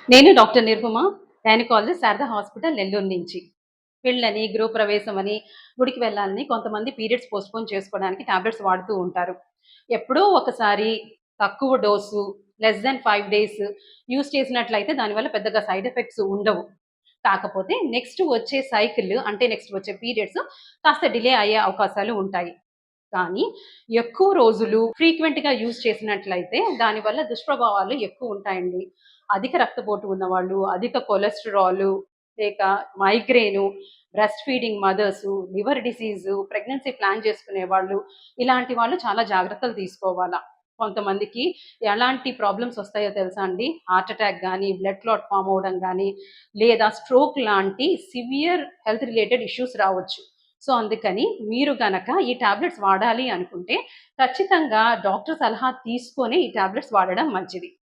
నేను doctor Nirguma, gynaecologist Sharada hospital Nellore నుంచి. పెళ్ళని, గృహప్రవేశమని, గుడికి వెళ్ళాలని కొంతమంది పీరియడ్స్ పోస్ట్‌పోన్ చేసుకోవడానికి టాబ్లెట్స్ వాడుతూ ఉంటారు. ఎప్పుడో ఒకసారి తక్కువ dose less than 5 days use చేసినట్లయితే దానివల్ల పెద్దగా సైడ్ ఎఫెక్ట్స్ ఉండవు. కాకపోతే నెక్స్ట్ వచ్చే సైకిల్ అంటే నెక్స్ట్ వచ్చే పీరియడ్స్ కాస్త డిలే అయ్యే అవకాశాలు ఉంటాయి. కానీ ఎక్కువ రోజులు ఫ్రీక్వెంట్‌గా యూజ్ చేసినట్లయితే దానివల్ల దుష్ప్రభావాలు ఎక్కువుంటాయండి. అధిక రక్తపోటు ఉన్నవాళ్ళు, అధిక కొలెస్టరాలు, లేక migraine, breast feeding mothers, liver disease, pregnancy plan చేసుకునే వాళ్ళు, ఇలాంటి వాళ్ళు చాలా జాగ్రత్తలు తీసుకోవాలా. కొంతమందికి ఎలాంటి ప్రాబ్లమ్స్ వస్తాయో తెలుసా అండి? హార్ట్ అటాక్ గానీ, బ్లడ్ క్లాట్ ఫార్మ్ అవ్వడం గానీ, లేదా స్ట్రోక్ లాంటి సివియర్ హెల్త్ రిలేటెడ్ ఇష్యూస్ రావచ్చు. సో, అందుకని మీరు గనక ఈ టాబ్లెట్స్ వాడాలి అనుకుంటే, ఖచ్చితంగా డాక్టర్ సలహా తీసుకొనే ఈ టాబ్లెట్స్ వాడడం మంచిది.